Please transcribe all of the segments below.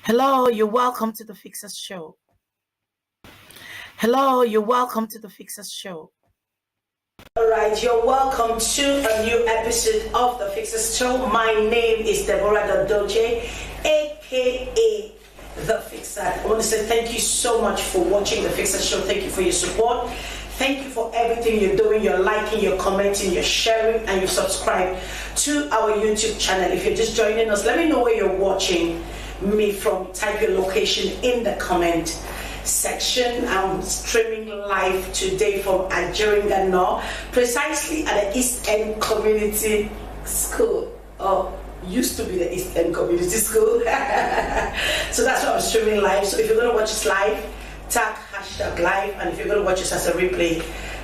Hello, you're welcome to the Fixers Show. Hello, you're welcome to the Fixers Show. All right, you're welcome to a new episode of the Fixers Show. My name is Deborah Dodoje, aka The Fixer. I want to say thank you so much for watching the Fixers Show. Thank you for your support. Thank you for everything you're doing. You're liking, you're commenting, you're sharing, and you subscribe to our YouTube channel. If you're just joining us, let me know where you're watching me from. Type your location in the comment section. I'm streaming live today from Ajiringano, precisely at the East End Community School. Used to be the East End Community School. So that's why I'm streaming live. So if you're going to watch us live, tag #live, and if you're going to watch us as a replay,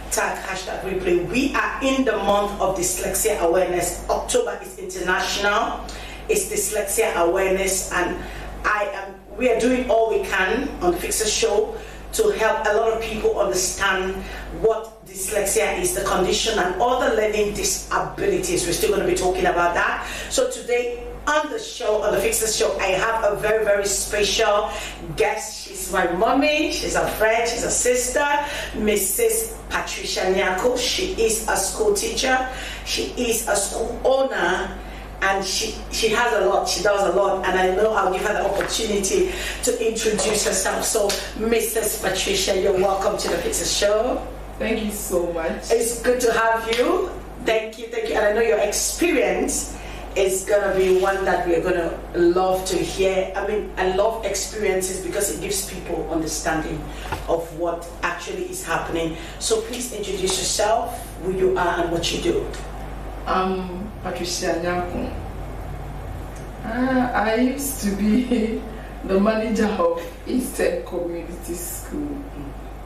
tag #replay. We are in the month of dyslexia awareness. October is international. It's dyslexia awareness, and we are doing all we can on the Fixers Show to help a lot of people understand what dyslexia is, the condition, and other learning disabilities. We're still going to be talking about that. So today on the show, on the Fixers Show, I have a very, very special guest. She's my mommy, she's a friend, she's a sister, Mrs. Patricia Nyarko. She is a school teacher, she is a school owner, and she has a lot, she does a lot, and I know I'll give her the opportunity to introduce herself. So Mrs. Patricia, you're welcome to the Fixers Show. Thank you so much. It's good to have you. Thank you. And I know your experience is gonna be one that we're gonna love to hear. I mean, I love experiences because it gives people understanding of what actually is happening. So please introduce yourself, who you are and what you do. I'm Patricia Nyarko. I used to be the manager of East End Community School,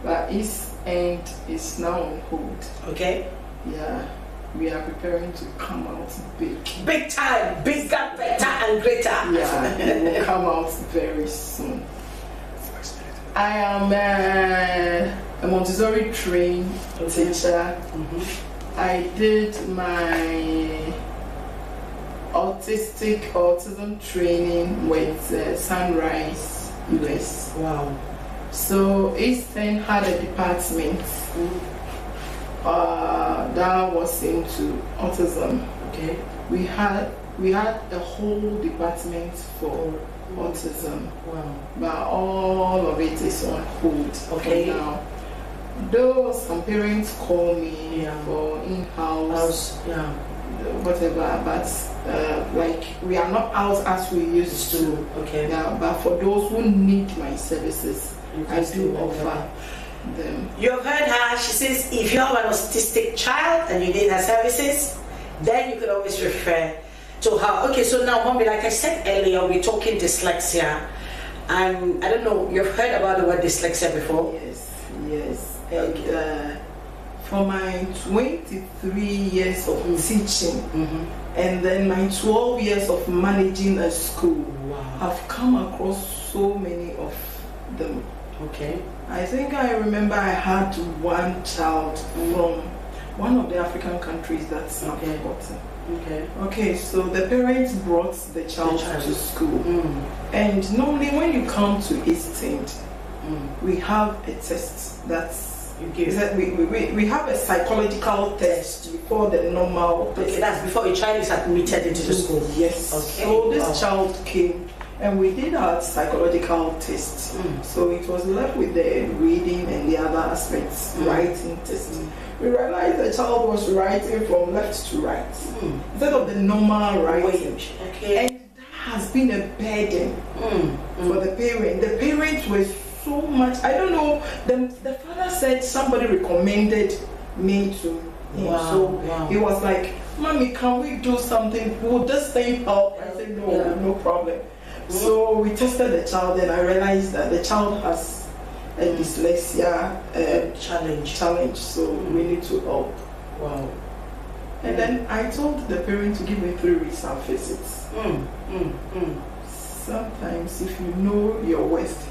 but East End is now on hold. Okay. Yeah, we are preparing to come out big. Big time, bigger, better and greater. Yeah, we will come out very soon. I am a Montessori trained teacher. I did my autism training with Sunrise US. Wow. So East End had a department that was into autism. Okay. We had a whole department for autism. Wow. But all of it is on hold. Okay. Now, though some parents call me for in-house, whatever, but like we are not out as we used to. Okay. Yeah, but for those who need my services, I do offer them. You have heard her. She says if you have an autistic child and you need her services, then you could always refer to her. Okay, so now, mommy, like I said earlier, we're talking dyslexia, and I don't know, you've heard about the word dyslexia before? Yes. And, for my 23 years of teaching, and then my 12 years of managing a school, I've come across so many of them. Okay. I think I remember I had one child from one of the African countries that's not forgotten. Okay, so the parents brought the child to school. And normally when you come to East End, we have a test that's we have a psychological test before the normal test. Okay, that's before a child is admitted into the school. Yes. Okay. So this child came and we did our psychological test. So it was left with the reading and the other aspects, writing test. We realized the child was writing from left to right instead of the normal writing. Okay. And that has been a burden for the parent. The parents were so much, I don't know, the father said somebody recommended me to him. So he was like, Mommy, can we do something? Will this thing help? I said, no problem. So we tested the child and I realized that the child has a dyslexia challenge, so we need to help. Wow. And then I told the parent to give me 3 result visits. Sometimes if you know your worth,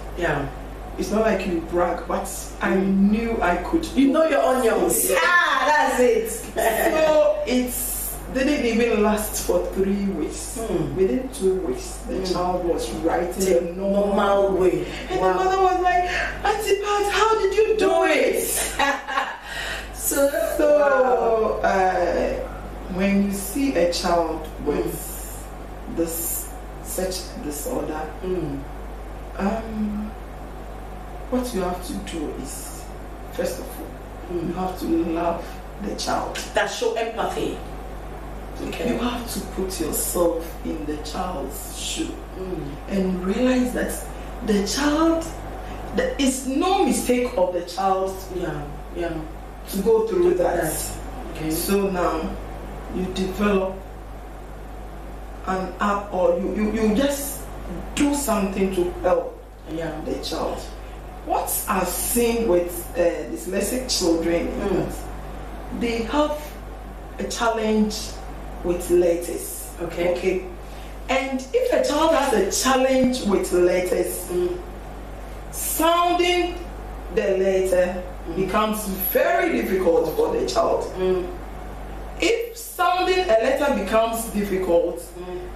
it's not like you brag, but I knew I could. You know your onions. That's it. So it's didn't even last for 3 weeks. Within 2 weeks, the child was writing the normal way. And the mother was like, Auntie Pat, how did you do it? So when you see a child with such disorder, what you have to do is, first of all, you have to love the child. That show empathy. Okay. You have to put yourself in the child's shoe and realize that the child, there is no mistake of the child to go through that. Okay. So now you develop an app, or you just do something to help the child. What I've seen with dyslexic children is that they have a challenge with letters. Okay. And if a child has a challenge with letters, sounding the letter becomes very difficult for the child. If sounding a letter becomes difficult,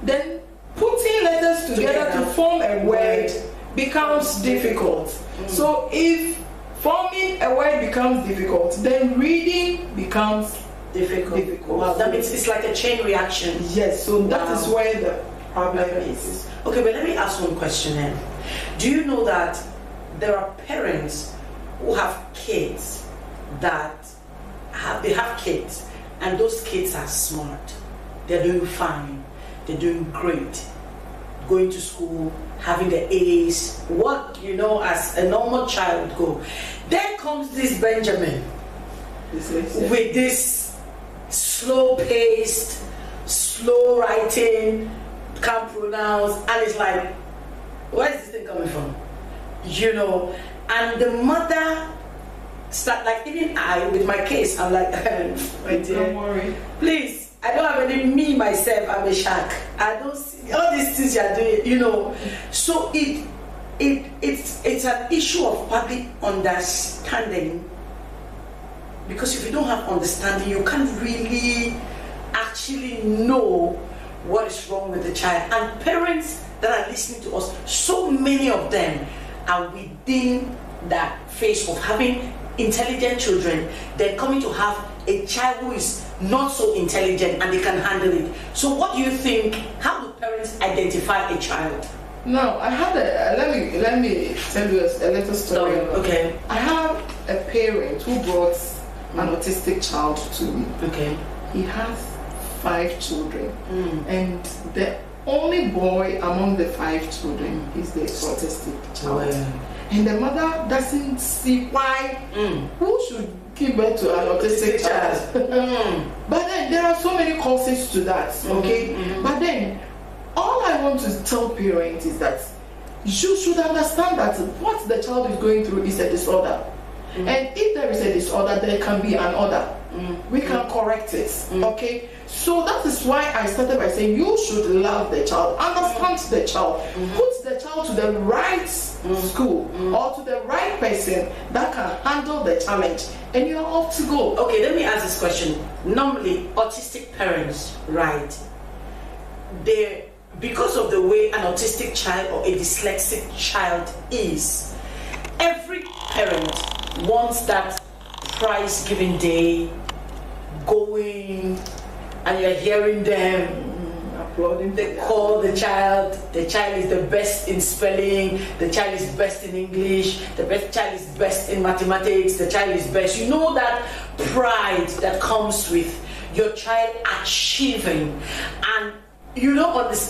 then putting letters together to form a word becomes difficult. So if forming a word becomes difficult, then reading becomes difficult. Wow, that means it's like a chain reaction. Yes, so that is where the problem is. Okay, but let me ask one question then. Do you know that there are parents who have kids that have kids, and those kids are smart, they're doing fine, they're doing great, going to school, having the A's, what as a normal child go. Then comes this Benjamin with this slow-paced, slow writing, can't pronounce, and it's like, where is this thing coming from? And the mother start, like, even I with my case, I'm like, my dear, don't worry, please, I don't have any, me myself, I'm a shark, I don't see all these things you're doing, so it's an issue of public understanding, because if you don't have understanding, you can't really actually know what is wrong with the child. And parents that are listening to us, so many of them are within that phase of having intelligent children, then coming to have a child who is not so intelligent and they can handle it. So what do you think, how do parents identify a child? No, I had let me tell you a little story. Okay. I have a parent who brought an autistic child to me. Okay. He has 5 children, and the only boy among the 5 children is the autistic child. And the mother doesn't see why who should give birth to an autistic child. But then there are so many causes to that. Okay. But then all I want to tell parents is that you should understand that what the child is going through is a disorder. And if there is a disorder, there can be an order. We can correct it. Okay. So that is why I started by saying you should love the child, understand the child, put the child to the right school or to the right person that can handle the challenge, and you're off to go. Okay, let me ask this question. Normally, autistic parents, right? Because of the way an autistic child or a dyslexic child is, every parent wants that prize-giving day going, and you're hearing them applauding. They call the child is the best in spelling, the child is best in English, child is best in mathematics, the child is best. You know that pride that comes with your child achieving. And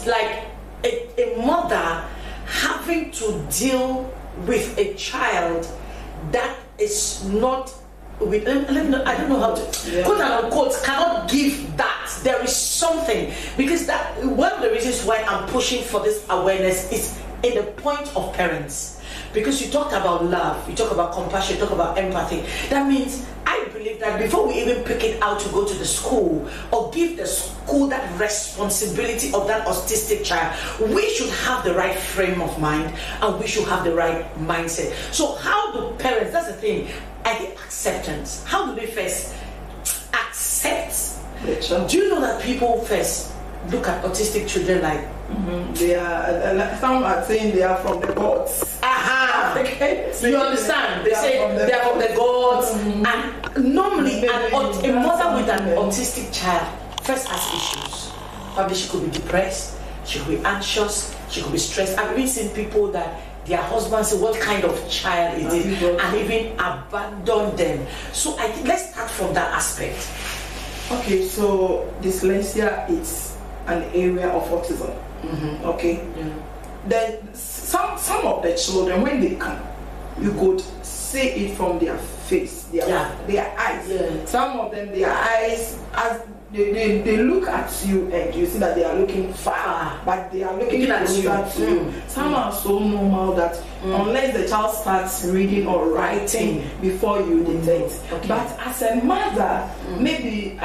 like a mother having to deal with a child that is not with, I don't know how to, quote and unquote, cannot give that. There is something, because that one of the reasons why I'm pushing for this awareness is in the point of parents. Because you talked about love, you talk about compassion, you talk about empathy. That means I believe that before we even pick it out to go to the school or give the school that responsibility of that autistic child, we should have the right frame of mind and we should have the right mindset. So how do parents, that's the thing, I think acceptance. How do they first accept Do you know that people first look at autistic children like they are? Some are saying they are from the gods. You understand? They say they are from the gods, and normally a mother with an autistic child first has issues. Probably she could be depressed, she could be anxious, she could be stressed. I've even seen people that their husbands say, "What kind of child is it?" and even abandon them. So I think let's start from that aspect. Okay, so dyslexia is an area of autism. Okay, then some of the children, when they come, you could see it from their face, their eyes. Some of them, their eyes, as they look at you, and you see that they are looking far, but they are looking at you. Some are so normal that unless the child starts reading or writing before you detect. But as a mother, maybe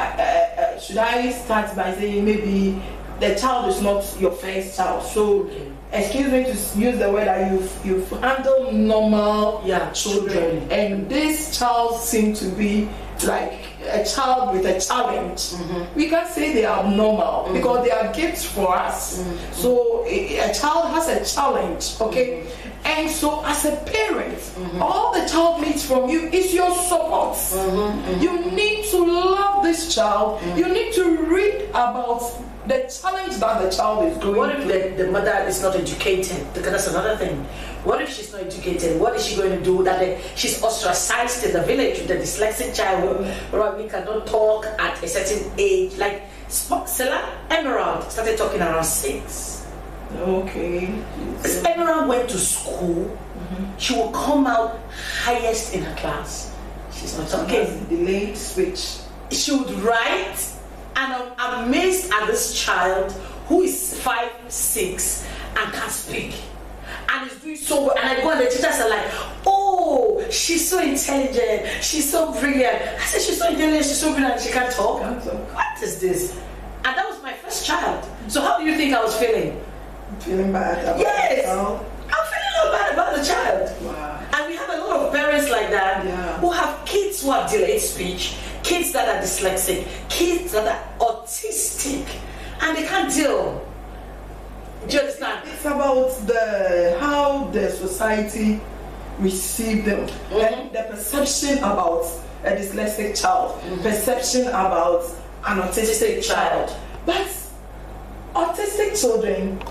should I start by saying maybe the child is not your first child, so excuse me to use the word that you've handled normal children, and this child seems to be like a child with a challenge. We can't say they are abnormal because they are gifts for us. So a child has a challenge, okay? And so as a parent, all the child needs from you is your support. You need to love this child. You need to read about the challenge that the child is going through. What if the mother is not educated? Because that's another thing. What if she's not educated? What is she going to do? That she's ostracized in the village with the dyslexic child who probably cannot talk at a certain age. Like Stella Emerald started talking around 6. Okay. Emerald went to school. She will come out highest in her class. She's not talking. Delayed speech. She would write. And I'm amazed at this child who is 5, 6 and can't speak and is doing so well. And I go and the teachers are like, "Oh, she's so intelligent, she's so brilliant." I said, "She's so intelligent, she's so brilliant, she can't talk." What is this? And that was my first child. So how do you think I was feeling? Feeling bad about yes, the child? I'm feeling a lot bad about the child. Wow. And we have a lot of parents like that who have kids who have delayed speech, kids that are dyslexic, kids that are autistic, and they can't deal. Do you understand? It's about how the society receive them, and the perception about a dyslexic child, perception about an autistic child. But autistic children,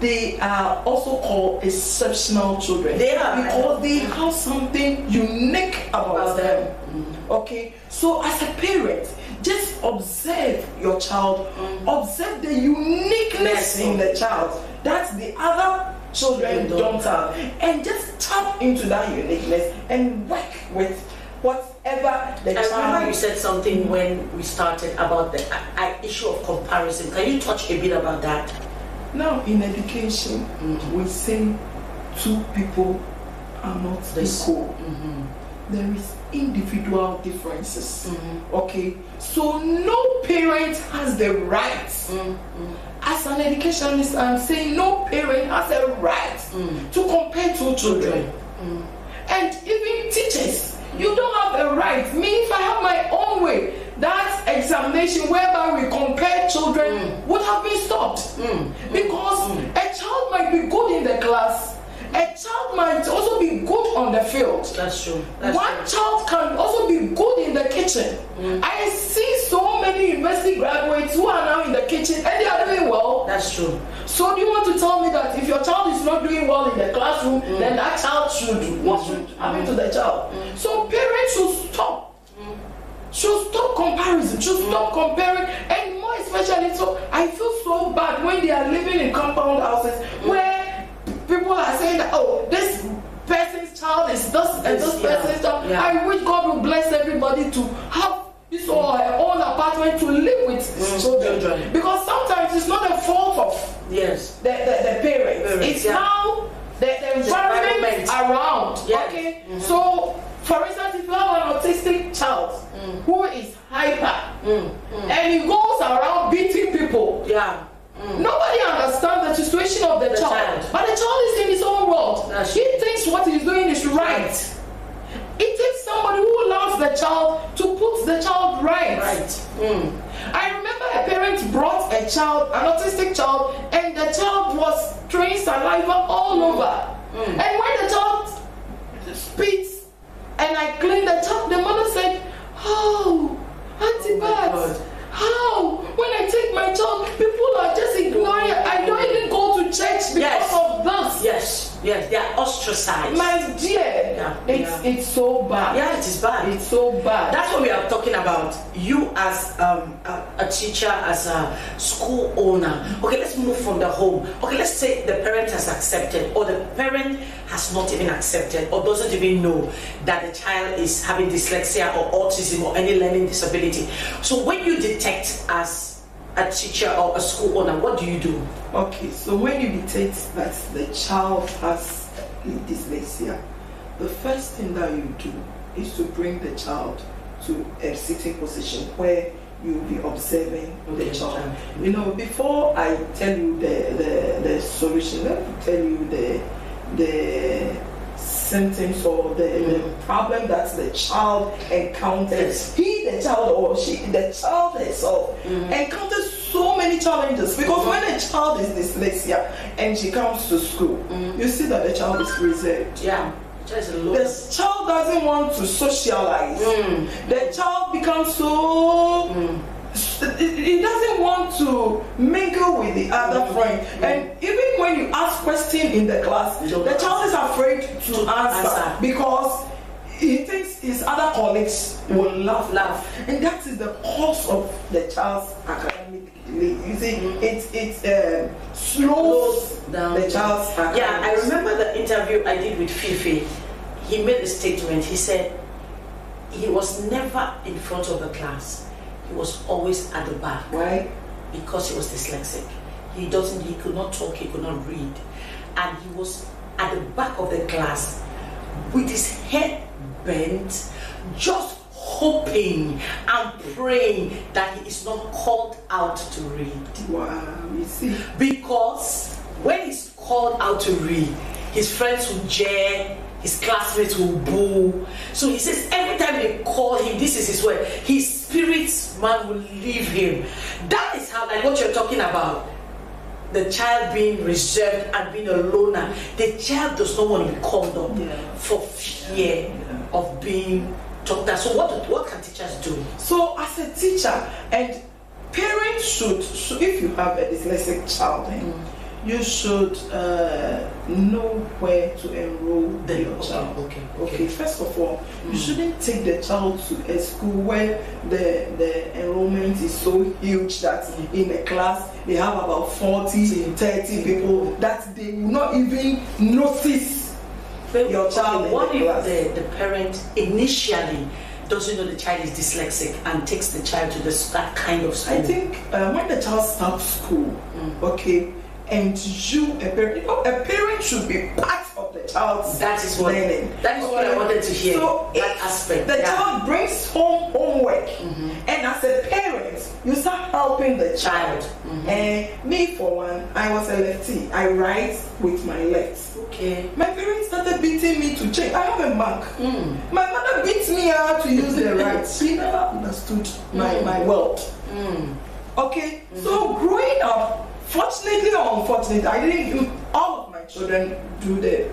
they are also called exceptional children. They are, because they have something unique about them. Okay, so as a parent, just observe your child, observe the uniqueness in the child that the other children don't have, and just tap into that uniqueness and work with whatever the child. I remember you said something when we started about the issue of comparison. Can you touch a bit about that? Now, in education, we say two people are not equal. There is individual differences. Okay, so no parent has the right. As an educationist, I'm saying no parent has a right to compare two children. And even teachers, you don't have a right. Me, if I have my own way, that examination whereby we compare children would have been stopped. Because a child might be good in the class, a child might also be good on the field. That's true. One child can also be good in the kitchen. I see so many university graduates who are now in the kitchen and they are doing well. That's true. So do you want to tell me that if your child is not doing well in the classroom, then that child should, what should happen to the child? So parents should stop. Should stop comparison, should stop comparing, and more especially, so I feel so bad when they are living in compound houses where people are saying that, oh, this person's child is this and this person's child. I wish God will bless everybody to have his or her own apartment to live with children. Because sometimes it's not a fault of the parents. It's now the environment around. Okay, so for instance, if you have an autistic child who is hyper and he goes around beating people, nobody understands the situation of the child. But the child is in his own world. He thinks what he's doing is right. It takes somebody who loves the child to put the child right. I a child, an autistic child, and the child was throwing saliva all over. And when the child spits, and I cleaned the child, the mother said, "Oh, Auntie Pat, how? When I take my child, people are just ignoring it. I don't even go to church because of this." Yes, they are ostracized. My dear, it's so bad. Yeah, it is bad. It's so bad. That's what we are talking about. You as a teacher, as a school owner. Okay, let's move from the home. Okay, let's say the parent has accepted, or the parent has not even accepted, or doesn't even know that the child is having dyslexia or autism or any learning disability. So when you detect as a teacher or a school owner, what do you do? Okay, so when you detect that the child has dyslexia, the first thing that you do is to bring the child to a sitting position where you will be observing the child. You know, before I tell you the solution, let me tell you the symptoms or the problem that the child encounters. The child or the child herself encounters so many challenges, because when a child is dyslexia and she comes to school, you see that the child is reserved. The child doesn't want to socialize. The child becomes so he doesn't want to mingle with the other friend. And even when you ask questions in the class, the child is afraid to answer because he thinks his other colleagues will laugh. And that is the cause of the child's academic delay. You see, it slows down the child's academics. Yeah, I remember the interview I did with Fifi. He made a statement. He said he was never in front of the class. He was always at the back. Why? Because he was dyslexic. He could not talk, he could not read. And he was at the back of the class with his head bent, just hoping and praying that he is not called out to read. Wow, you see. Because when he's called out to read, his friends will jeer, his classmates will boo. So he says every time they call him, this is his word, his spirit man will leave him. That is how, like what you're talking about, the child being reserved and being a loner. The child does not want to be called up for fear of being talked at. So what can teachers do? So as a teacher, and parents should if you have a dyslexic child, you should know where to enroll your child. Okay. First of all, you shouldn't take the child to a school where the enrollment is so huge that in a class they have about 40-30 people that they will not even notice your child. What if the parent initially doesn't know the child is dyslexic and takes the child to that kind of school? I think when the child starts school, and you, a parent should be part of the child's learning. That is what I wanted to hear. So that aspect. The child brings home homework, and as a parent, you start helping the child. And me, for one, I was a lefty. I write with my left. Okay. My parents started beating me to change. I have a mark. My mother beats me out to use the right. She never understood my world. Okay. So growing up, fortunately or unfortunately, I didn't. All of my children do the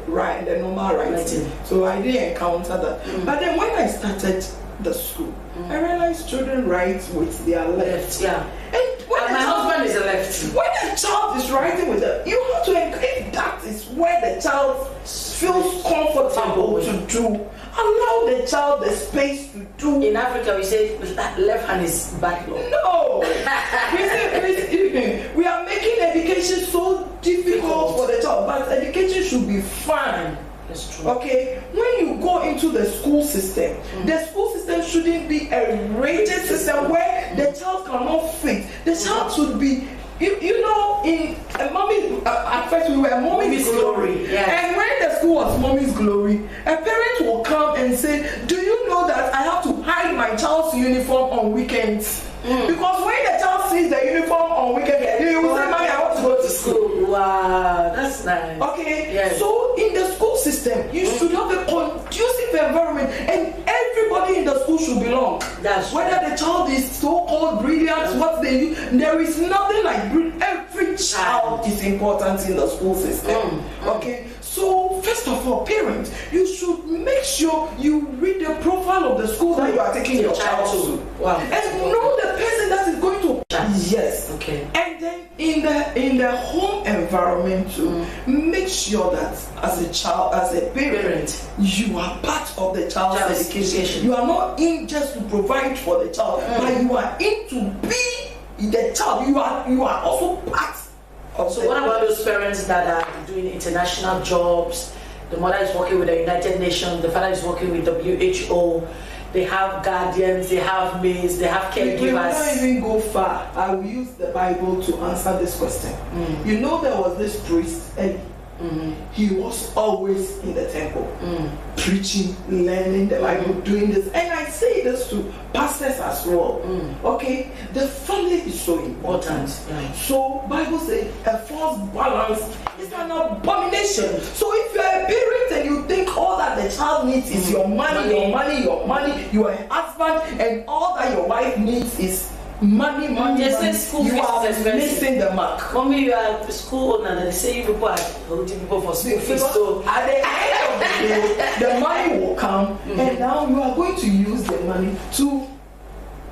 normal writing, so I didn't encounter that. But then when I started the school, I realized children write with their left. And my husband is a lefty. When a child is writing with it, you have to encourage. That is where the child feels comfortable to do. Allow the child the space to do. In Africa, we say left hand is backlog. No, we are making education so difficult for the child, but education should be fun. That's true. Okay, when you go into the school system, the school system shouldn't be a rigid system where the child cannot fit. The child should be, you know, in a mommy. At first, we were mommy's glory, and when the school was mommy's glory, a parent will come and say, "Do you know that I have to hide my child's uniform on weekends?" Because when the child sees the uniform on weekend, he will say, "Mommy, I want to go to school." Wow, that's nice. Okay, so in the school system, you should have a conducive environment, and every everybody in the school should belong. That's whether right. the child is so-called brilliant, what they use, there is nothing like every child is important in the school system. Okay, so first of all, parents, you should make sure you read the profile of the school that you are taking your child to. Wow. And know the person that is going to. Yes. Okay. And then in the home environment too, make sure that as a child, as a parent, you are part of the child's education. You are not in just to provide for the child, but you are in to be the child. You are also part of. So what about those parents that are doing international jobs? The mother is working with the United Nations, the father is working with WHO. They have guardians, they have maids, they have caregivers. We will not even go far. I will use the Bible to answer this question. You know, there was this priest, Eli. He was always in the temple, preaching, learning the Bible, doing this. And I say this to pastors as well. Okay, the family is so important. So Bible says a false balance is an abomination. So if you are a parent and you think all that the child needs is your money, your husband, and all that your wife needs is money, school you are missing the mark. Mommy, you are school owner, and they say you people are holding people for school fees. So at the end of the day, the money will come, and now you are going to use the money to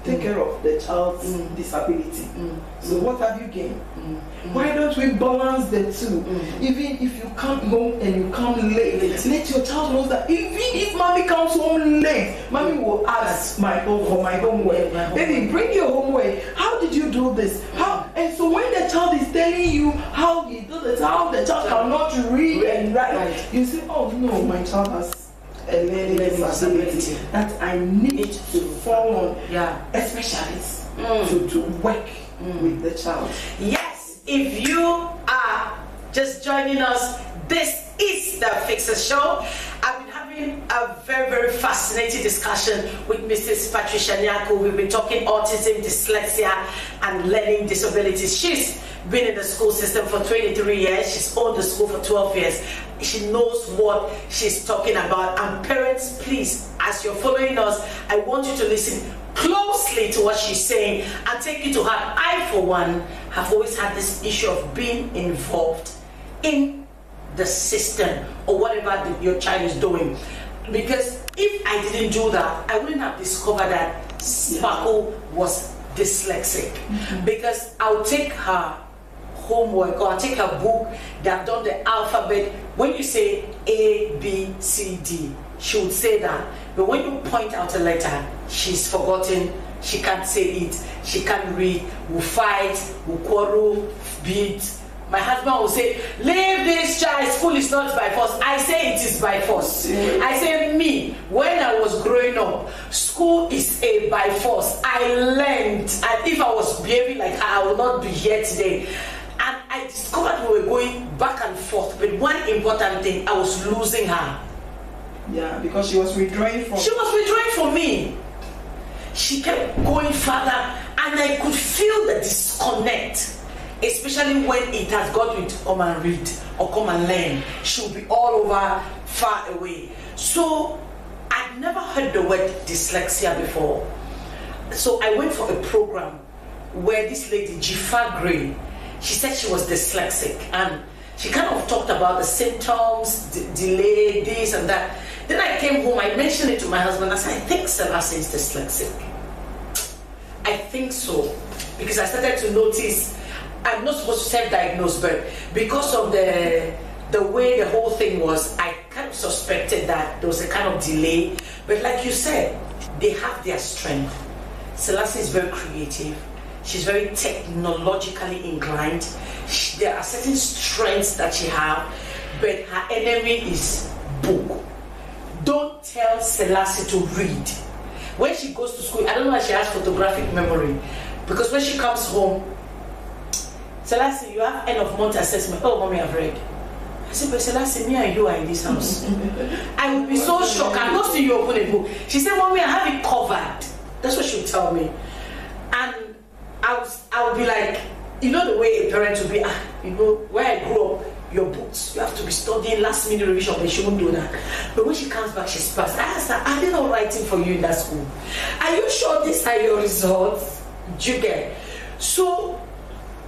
take care of the child's disability. So what have you gained? Why don't we balance the two? Even if you come home and you come late, let your child know that even if mommy comes home late, mommy will ask for my homework. Baby, bring your homework. How did you do this? How? And so when the child is telling you how he did it, how the child cannot read and write, you say, oh no, my child has a learning disability that I need to fall on a specialist to work with the child. Yes, if you are just joining us, this is the Fixers Show. I've been having a very, very fascinating discussion with Mrs. Patricia Nyarko. We've been talking autism, dyslexia, and learning disabilities. She's been in the school system for 23 years. She's owned the school for 12 years. She knows what she's talking about. And parents, please, as you're following us, I want you to listen closely to what she's saying and take it to heart. I, for one, have always had this issue of being involved in the system or whatever your child is doing. Because if I didn't do that, I wouldn't have discovered that Sparkle was dyslexic. Because I'll take her homework or I'll take her book, they have done the alphabet. When you say A, B, C, D, she would say that. But when you point out a letter, she's forgotten, she can't say it, she can't read, we'll fight, we'll quarrel, beat. My husband will say, leave this child, school is not by force. I say it is by force. I say me, when I was growing up, school is a by force. I learned, and if I was behaving like her, I would not be here today. And I discovered we were going back and forth, but one important thing, I was losing her. Yeah, because she was withdrawing from. She was withdrawing from me. She kept going further, and I could feel the disconnect, especially when it has got to come and read or come and learn. She'll be all over, far away. So I'd never heard the word dyslexia before. So I went for a program where this lady, Jifa Gray, she said she was dyslexic, and she kind of talked about the symptoms, delay, this and that. Then I came home, I mentioned it to my husband. I said, I think Selassie is dyslexic. I think so. Because I started to notice, I'm not supposed to self-diagnose, but because of the way the whole thing was, I kind of suspected that there was a kind of delay. But like you said, they have their strength. Selassie is very creative. She's very technologically inclined. There are certain strengths that she has, but her enemy is book. Don't tell Selassie to read. When she goes to school, I don't know why she has photographic memory, because when she comes home, Selassie, you have end of month assessment. Oh, mommy, I've read. I said, but Selassie, me and you are in this house. I would be so shocked. I not see you open a book. She said, mommy, I have it covered. That's what she would tell me. And I would be like, you know the way a parent would be, you know, where I grew up, your books. You have to be studying last minute revision, but she won't do that. But when she comes back, she's passed. I asked her, are they not writing for you in that school? Are you sure these are your results? Do you get? So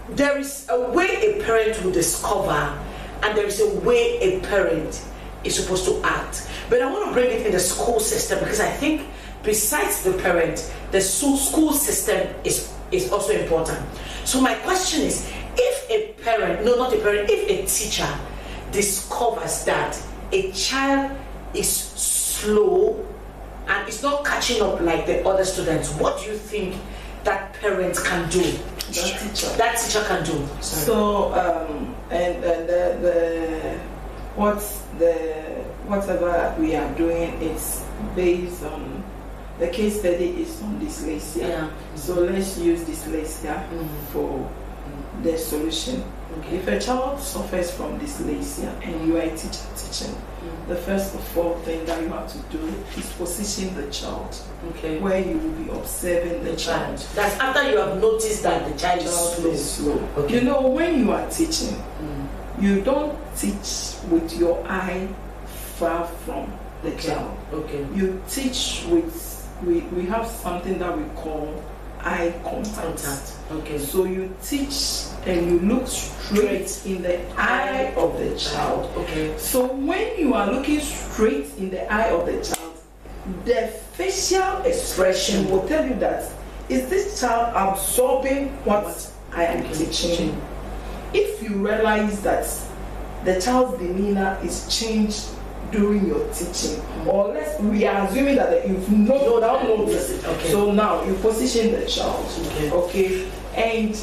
there is a way a parent will discover, and there is a way a parent is supposed to act. But I want to bring it in the school system, because I think besides the parent, the school system is also important. So my question is, if a parent, no, not a parent, if a teacher discovers that a child is slow and is not catching up like the other students, what do you think that parent can do? That teacher can do. Sorry. So whatever we are doing is based on the case study is on dyslexia. Yeah. So let's use dyslexia for the solution. Okay. If a child suffers from dyslexia and you are a teacher teaching, the first of all thing that you have to do is position the child, where you will be observing the child. That's after you have noticed that the child is slow. Okay. You know, when you are teaching, you don't teach with your eye far from the child. Okay. You teach with, we have something that we call eye contact. Okay. So you teach and you look straight in the eye of the child. Okay. So when you are looking straight in the eye of the child, the facial expression will tell you that, is this child absorbing what I am teaching? If you realize that the child's demeanor is changed during your teaching, or we are assuming that you've not noticed it. Okay. So now you position the child, okay, and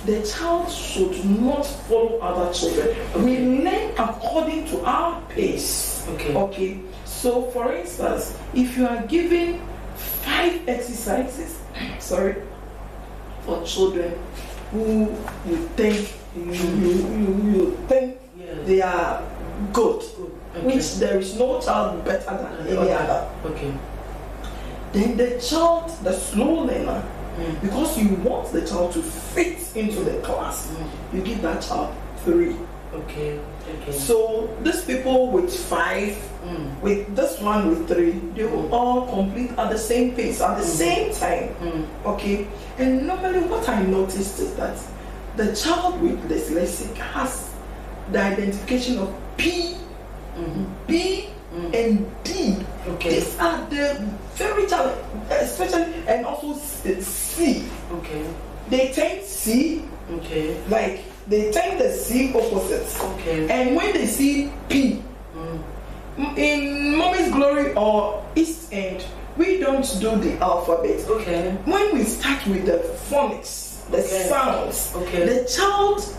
the child should not follow other children. We learn according to our pace. Okay. So for instance, if you are given 5 exercises, for children who you think you think they are good, which there is no child better than any other. Okay. Then the child, the slow learner, because you want the child to fit into the class, you give that child 3. Okay. So these people with 5, with this one with 3, they will all complete at the same pace, at the same time. Okay. And normally what I noticed is that the child with dyslexia has the identification of P, B, and D. Okay. These are the very challenging, especially, and also C. Okay. They tend C. Okay. Like they tend the C opposites. Okay. And when they see P, in Mommy's Glory or East End, we don't do the alphabet. Okay. When we start with the phonics, the sounds, the child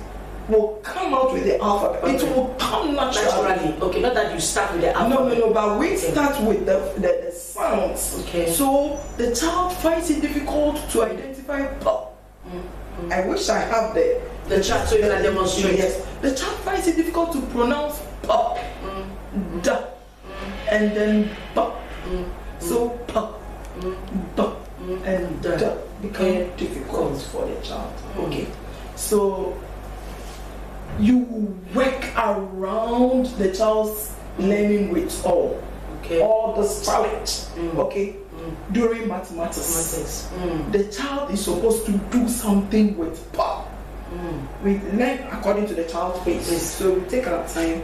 will come out with the alphabet. It will come naturally. Okay, not that you start with the alphabet. No, but we start with the sounds. Okay. So the child finds it difficult to identify pop. I wish I have the chart so you can demonstrate. Yes. The child finds it difficult to pronounce pop, da, and then pop. So pop, pop, and da become difficult for the child. Okay. So you work around the child's learning with all this challenge. Okay. During mathematics. The child is supposed to do something with pop. We learn according to the child's pace. So we take our time.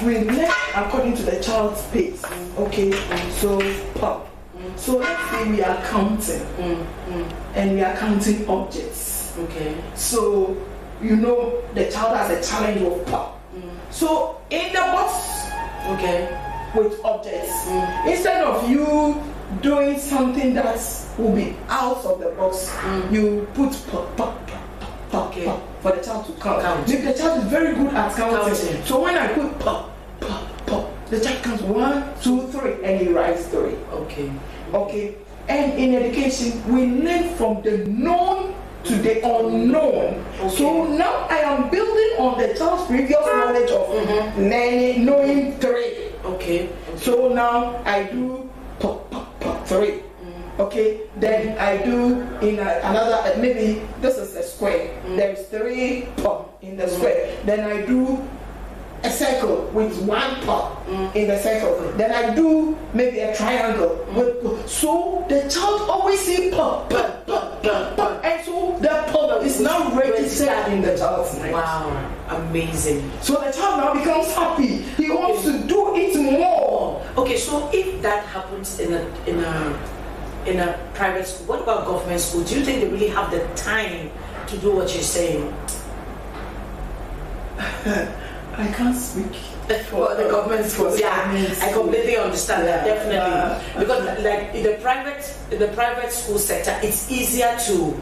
We learn according to the child's pace. Okay. So pop. So let's say we are counting, and we are counting objects. Okay. So you know the child has a challenge of pop. So in the box, with objects, instead of you doing something that will be out of the box, you put pop, pop, pop, pop, pop for the child to count. If the child is very good at counting, so when I put pop, pop, pop, the child counts 1, 2, 3, and he writes 3. Okay. And in education, we learn from the known to the unknown. So now I am building on the child's previous knowledge of learning, knowing 3. So now I do pop, pop, pop, 3. Okay, then I do in another, maybe this is a square. There's 3 pop in the square. Then I do a circle with 1 pop in the circle. Then I do maybe a triangle with, so the child always see pop, pop, pop, pop, pop, and so the pop is now registered in the child's mind. Wow, amazing. So the child now becomes happy. He wants to do it more. Okay, so if that happens in a private school, what about government school? Do you think they really have the time to do what you're saying? I can't speak for the government schools. Yeah, I completely understand that, definitely. Because like in the private school sector, it's easier to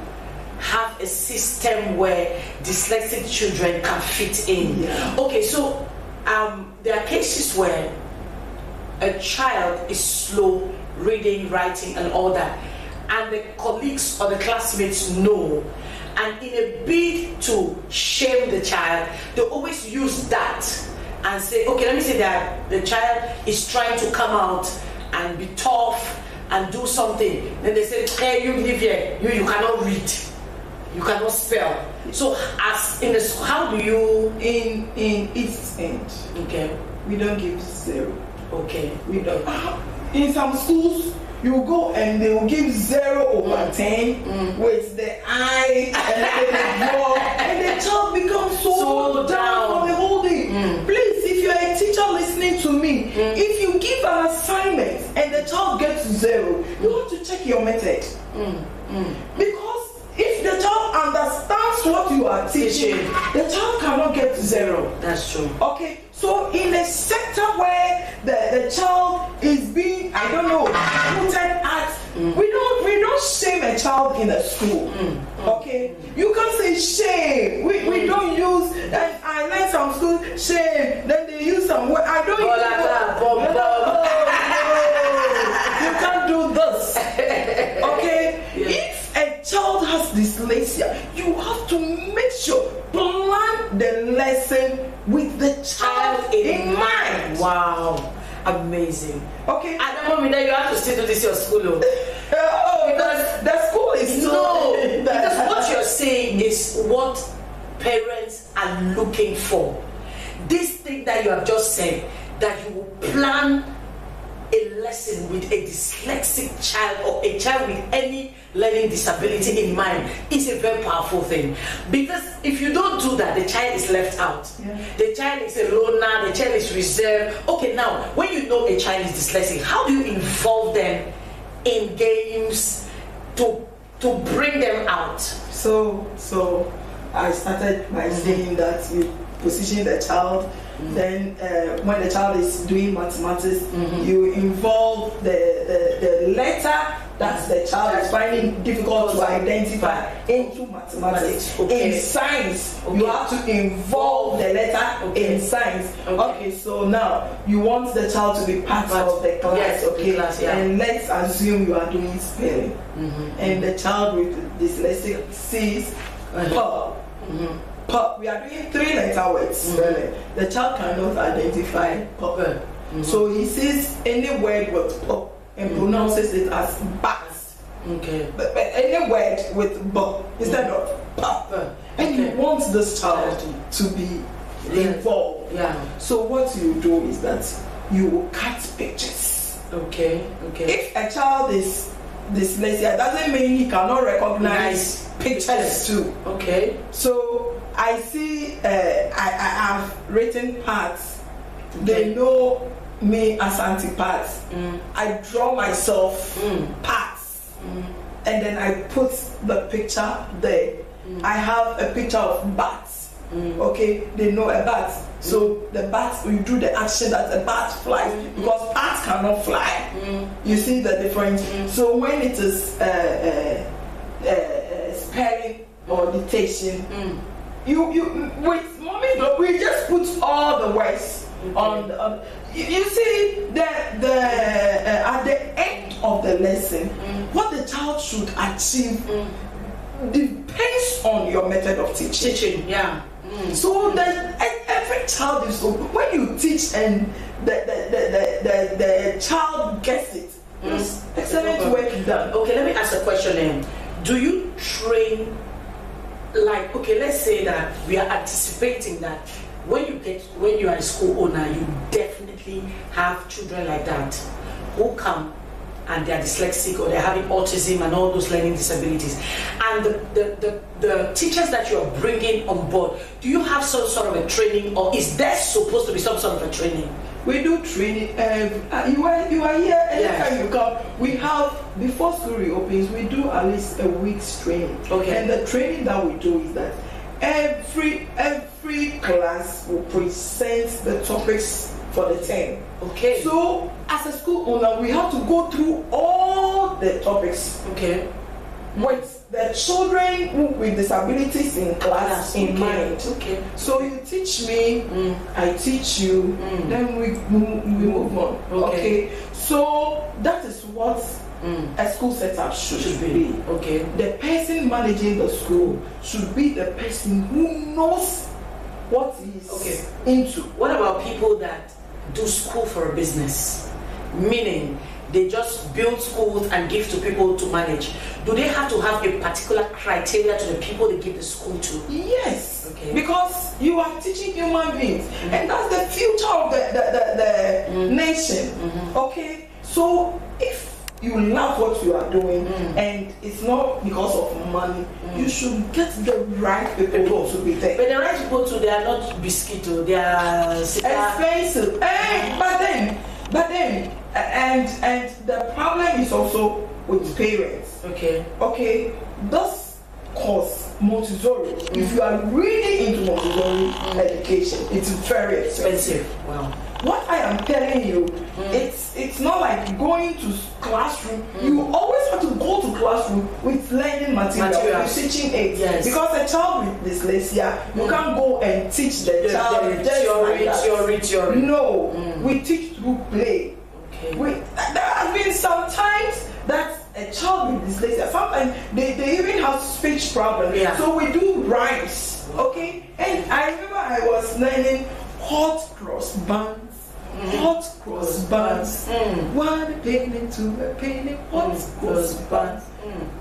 have a system where dyslexic children can fit in. Yeah. Okay, so there are cases where a child is slow reading, writing, and all that, and the colleagues or the classmates know. And in a bid to shame the child, they always use that and say, okay, let me say that the child is trying to come out and be tough and do something. Then they say, hey, you live here, you cannot read, you cannot spell. So as in the school, how do you in East End? Okay, we don't give 0. Okay, we don't. In some schools, you go and they will give 0/10 with the eye and the draw, and the child becomes so down for the whole day. Please, if you are a teacher listening to me, if you give an assignment and the child gets 0, you have to check your method. Because if the child understands what you are teaching, the child cannot get 0. That's true. Okay, so in a sector where the child is being, I don't know, put at, we don't shame a child in a school. Okay, you can't say shame. We don't use. And I learned some schools shame. Then they use some word. I don't use you can't do this. Okay, if a child has dyslexia, you have to make sure plan the lesson with the child in mind. Wow, amazing. Okay, at the moment that you have to still do this your school, because the school is no. Because what you're saying is what parents are looking for. This thing that you have just said, that you will plan a lesson with a dyslexic child or a child with any learning disability in mind, is a very powerful thing. Because if you don't do that, the child is left out. The child is a loner, the child is reserved. Okay, now when you know a child is dyslexic, how do you involve them in games to bring them out? So I started by saying that you position the child. Then when the child is doing mathematics, you involve the letter that the child is finding difficult to identify into mathematics. In science, you have to involve the letter in science. Okay, so now you want the child to be part of the class. Yes, okay, class, and let's assume you are doing spelling, and the child with dyslexia sees pop. Pop. We are doing 3-letter words spelling. The child cannot identify pop. So he sees any word with pop and pronounces it as bat. Okay. But any word with pop instead of pop. And you want this child to be involved. So what you do is that you cut pictures. Okay. If a child is dyslexia, doesn't mean he cannot recognize pictures too. Okay. So I see, I have written parts. They know me as anti-parts. I draw myself parts, and then I put the picture there. I have a picture of bats. Okay, they know a bat. So the bat, you do the action that a bat flies, because bats cannot fly. You see the difference. So when it is spelling or dictation, you with mommy, we just put all the words on the. You see that at the end of the lesson, what the child should achieve depends on your method of teaching. So that every child is so. When you teach and the child gets it, Yes, excellent work done. Okay, let me ask a question then. Do you train, like, okay, let's say that we are anticipating that when you are a school owner, you definitely have children like that who come and they are dyslexic or they're having autism and all those learning disabilities. And the teachers that you are bringing on board, do you have some sort of a training, or is there supposed to be some sort of a training? We do training. You are here anytime you come. We have, before school reopens, we do at least a week's training. Okay. And the training that we do is that every class will present the topics for the term. Okay. So as a school owner, we have to go through all the topics. Okay. With the children with disabilities in class in mind. Okay. So you teach me, I teach you, then we move on. Okay. So that is what a school setup should be. Okay. The person managing the school should be the person who knows what he's into. What about people that do school for a business? Meaning they just build schools and give to people to manage. Do they have to have a particular criteria to the people they give the school to? Yes. Okay. Because you are teaching human beings, and that's the future of the nation. Okay. So if you love what you are doing, and it's not because of money, you should get the right people to be there. But the right people too, they are not biscuito, they are expensive. But then, and the problem is also with parents. Okay. This course, Montessori, if you are really into Montessori education, it's very expensive. Wow. What I am telling you, it's not like going to classroom. You always have to go to classroom with learning materials, teaching aids. Yes. Because a child with dyslexia, you can't go and teach the child theory. No, we teach through play. Okay. There have been some times that a child with dyslexia, sometimes they even have speech problems. Yeah. So we do rhymes. Okay, and I remember I was learning hot cross buns. Hot cross buns. One penny, two penny, hot cross buns.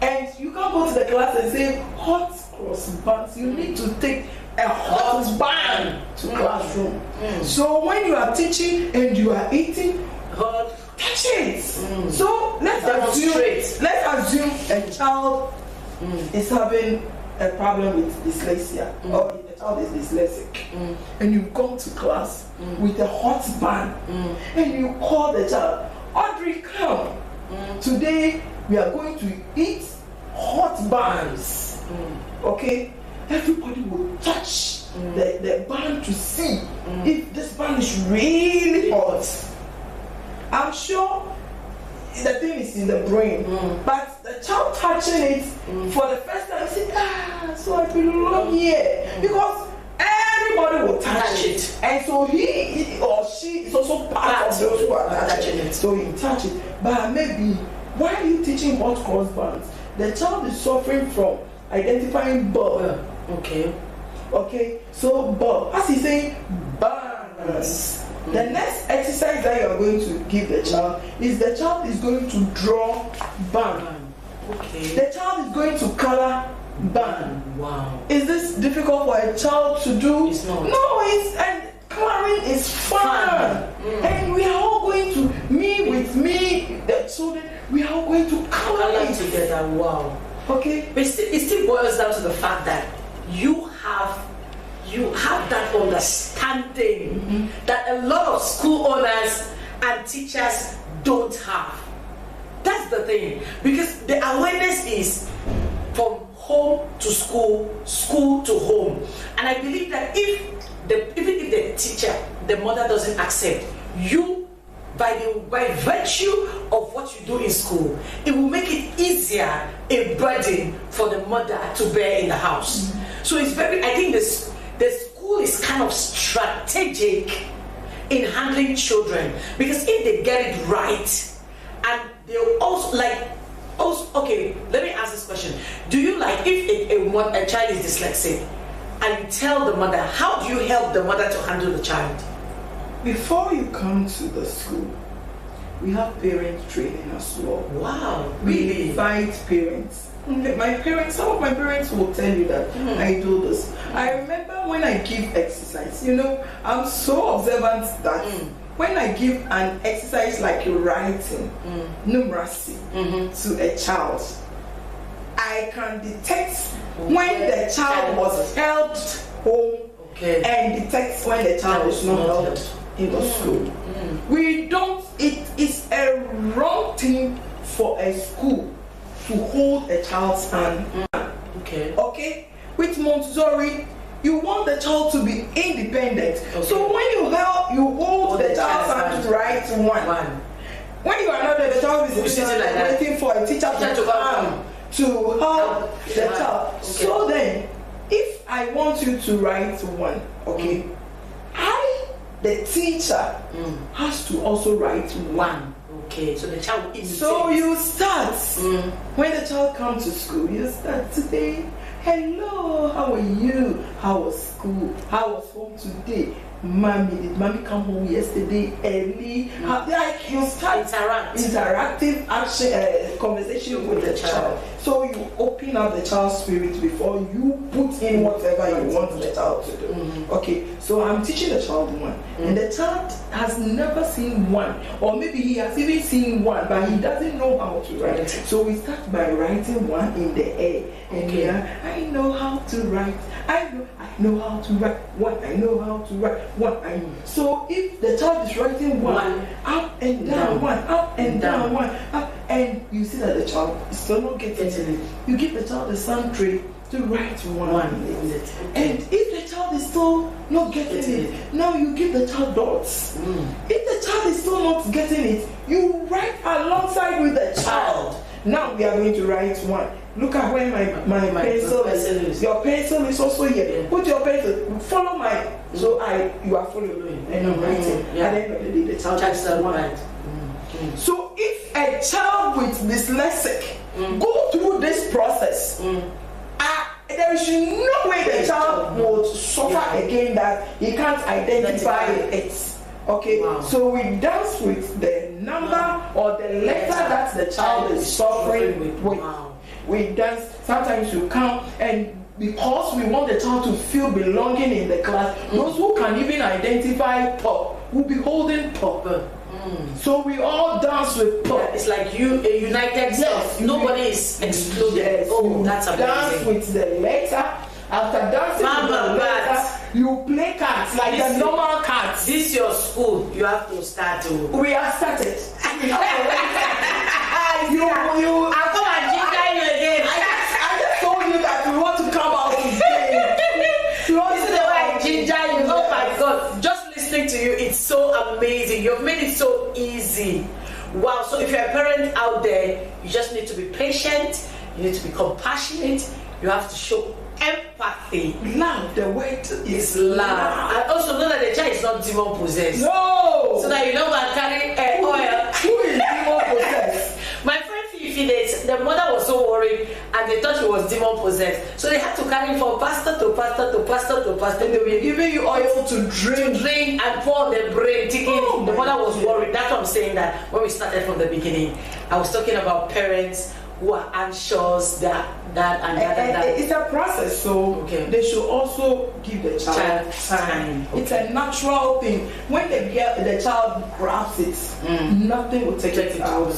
And you can't go to the class and say hot cross buns. You need to take a hot bun to classroom. So when you are teaching and you are eating, catch it. So let's assume a child is having a problem with dyslexia, or the child is dyslexic, and you come to class with a hot bun, and you call the child, Audrey, come. Today we are going to eat hot buns. Okay? Everybody will touch the bun to see if this bun is really hot. I'm sure the thing is in the brain, but the child touching it for the first time, say, so I belong here, because everybody will touch it, and so he or she is also part of those who are touching it. So you touch it, but maybe while you teaching hot cross buns, the child is suffering from identifying Bob. Okay. So Bob, as he's saying, buns. The next exercise that you are going to give the child is the child is going to draw bun. Okay. The child is going to color bun. Wow. Is this difficult for a child to do? It's not. No, and coloring is fun. And we are all going to, the children, we are all going to color together. Wow. Okay. But it still boils down to the fact that you have that understanding that a lot of school owners and teachers don't have. That's the thing, because the awareness is from home to school, school to home, and I believe that even if the teacher, the mother doesn't accept you, by virtue of what you do in school, it will make it easier, a burden for the mother to bear in the house. So it's I think the school is kind of strategic in handling children, because if they get it right, and they'll also okay, let me ask this question. Do you if a child is dyslexic and you tell the mother, how do you help the mother to handle the child? Before you come to the school, we have parent training as well. Wow, We really? invite parents. My parents, some of my parents will tell you that I do this. I remember when I give exercise, I'm so observant that when I give an exercise like writing, numeracy, to a child, I can detect when the child was helped home and detect when the child is not helped in the school. We don't, it is a wrong thing for a school to hold a child's hand. Okay? With Montessori, you want the child to be independent. So when you hold the child's hand to write one. When you are not there, the child is sitting like waiting for a teacher to come to help the child. So then, if I want you to write one, the teacher has to also write one. Okay, so the child is. So you start when the child comes to school. You start today. Hello, how are you? How was school? How was home today? Mommy, did mommy come home yesterday early? Like you start interactive action conversation with the child. So you open up the child's spirit before you put in whatever you want the child to do. Okay, so I'm teaching the child one, and the child has never seen one, or maybe he has even seen one, but he doesn't know how to write. So we start by writing one in the air, and I know how to write. I know how to write one. I know how to write one. So if the child is writing one, up and down, one, up and down, one, up, and you see that the child is still not getting it, you give the child a sand tray to write one. And if the child is still not getting it, now you give the child dots. If the child is still not getting it, you write alongside with the child. Now we are going to write one. Look at where my pencil is. Your pencil is also here. Put your pencil. Follow my. So you are following and I'm writing. At the end of the day, the child is one. So if a child with dyslexic go through this process, there is no way the child would suffer again that he can't identify it. Okay, so we dance with the number or the letter that the child is suffering with. We dance, sometimes you come, and because we want the child to feel belonging in the class, those who can even identify pop will be holding pop. So we all dance with pop. It's like a united self. Nobody is excluded. That's amazing. Dance with the letter. After dancing with the letter, you play cards like the normal cards. This is your school. You have to start to. We have started. I'll come and ginger you again. I just told you that we want to come out today. This is the way I ginger you. Oh my God. Just listening to you, it's so amazing. You've made it so easy. Wow. So if you're a parent out there, you just need to be patient. You need to be compassionate. You have to show empathy. Love, the word is love. And also know that the child is not demon possessed. No! So that you don't go and carry oil. Who is demon possessed? My friend Fifi, the mother was so worried and they thought he was demon possessed. So they had to carry him from pastor to pastor to pastor to pastor. And they were giving you oil to drink and pour on the brain. The mother was worried. That's what I'm saying, that when we started from the beginning, I was talking about parents who are anxious, that. It's a process, so they should also give the child time. It's a natural thing. When the child grabs it, nothing will take it out.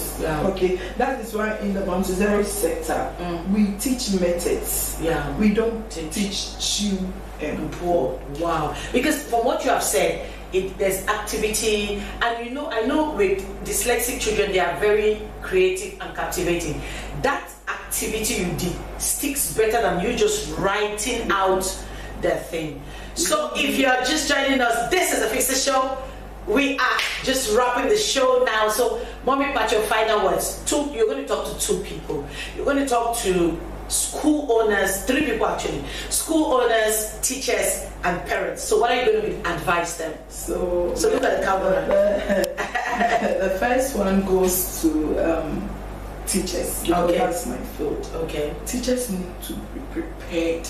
Okay, that is why in the Montessori sector, we teach methods. We don't teach chew and pour. Wow, because from what you have said, there's activity, and I know with dyslexic children, they are very creative and captivating. That activity you did sticks better than you just writing out the thing. So if you are just joining us, this is the Fix It Show. We are just wrapping the show now. So Mommy Pat, your final words. You're going to talk to two people. You're going to talk to school owners, three people actually. School owners, teachers, and parents. So what are you going to advise them? So look at the camera. The first one goes to teachers, because that's my field. Teachers need to be prepared.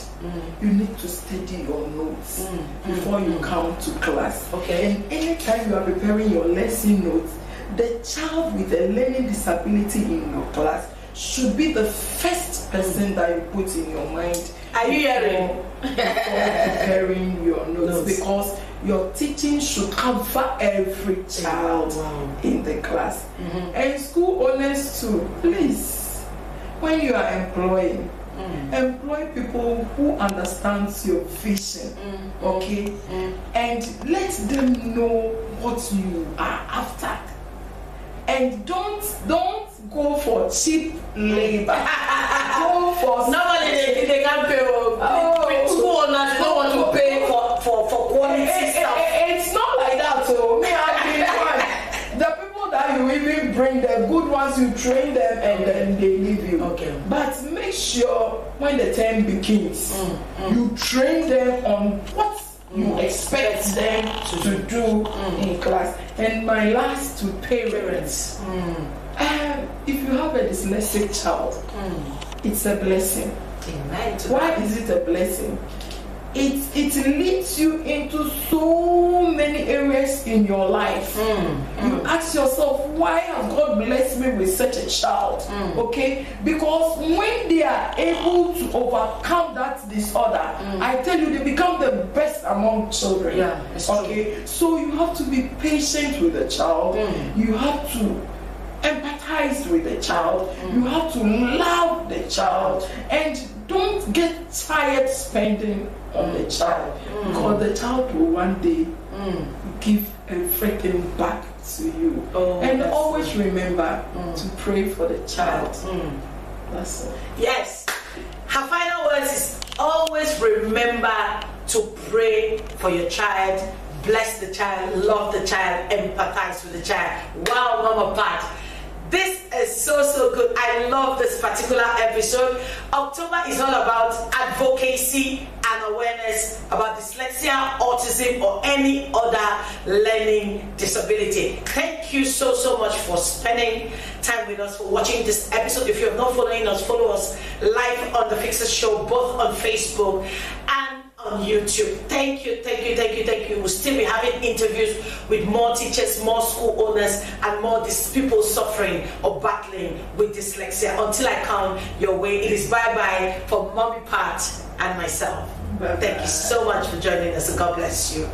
You need to study your notes before you come to class. And anytime you are preparing your lesson notes, the child with a learning disability in your class should be the first person that you put in your mind. Are you hearing? Preparing your notes, because your teaching should cover every child in the class. And school owners too, please, when you are employing, employ people who understands your vision, okay? And let them know what you are after. And don't go for cheap labor. Go for normally they can't pay. School owners don't want to pay for quality stuff. It's not like that. So me, the people that you even bring, the good ones, you train them and then they leave you. Okay. But make sure when the term begins, you train them on what you expect them to do in class. And my last to parents. If you have a dyslexic child, it's a blessing. Amen. Why is it a blessing? It leads you into so many areas in your life. You ask yourself, why has God blessed me with such a child? Okay? Because when they are able to overcome that disorder, I tell you, they become the best among children. Yeah, it's okay? true. So you have to be patient with the child. You have to empathize with the child. You have to love the child. And don't get tired spending on the child, because the child will one day give everything back to you. And always remember to pray for the child. That's it. Yes. Her final words is always remember to pray for your child, bless the child, love the child, empathize with the child. Wow, Mama Pat. This is so good. I love this particular episode. October is all about advocacy and awareness about dyslexia, autism, or any other learning disability. Thank you so much for spending time with us, for watching this episode. If you're not following us, follow us live on The Fixers Show, both on Facebook and on YouTube. Thank you. We'll still be having interviews with more teachers, more school owners, and more people suffering or battling with dyslexia. Until I come your way, it is bye-bye for Mommy Pat and myself. Bye-bye. Thank you so much for joining us, and God bless you.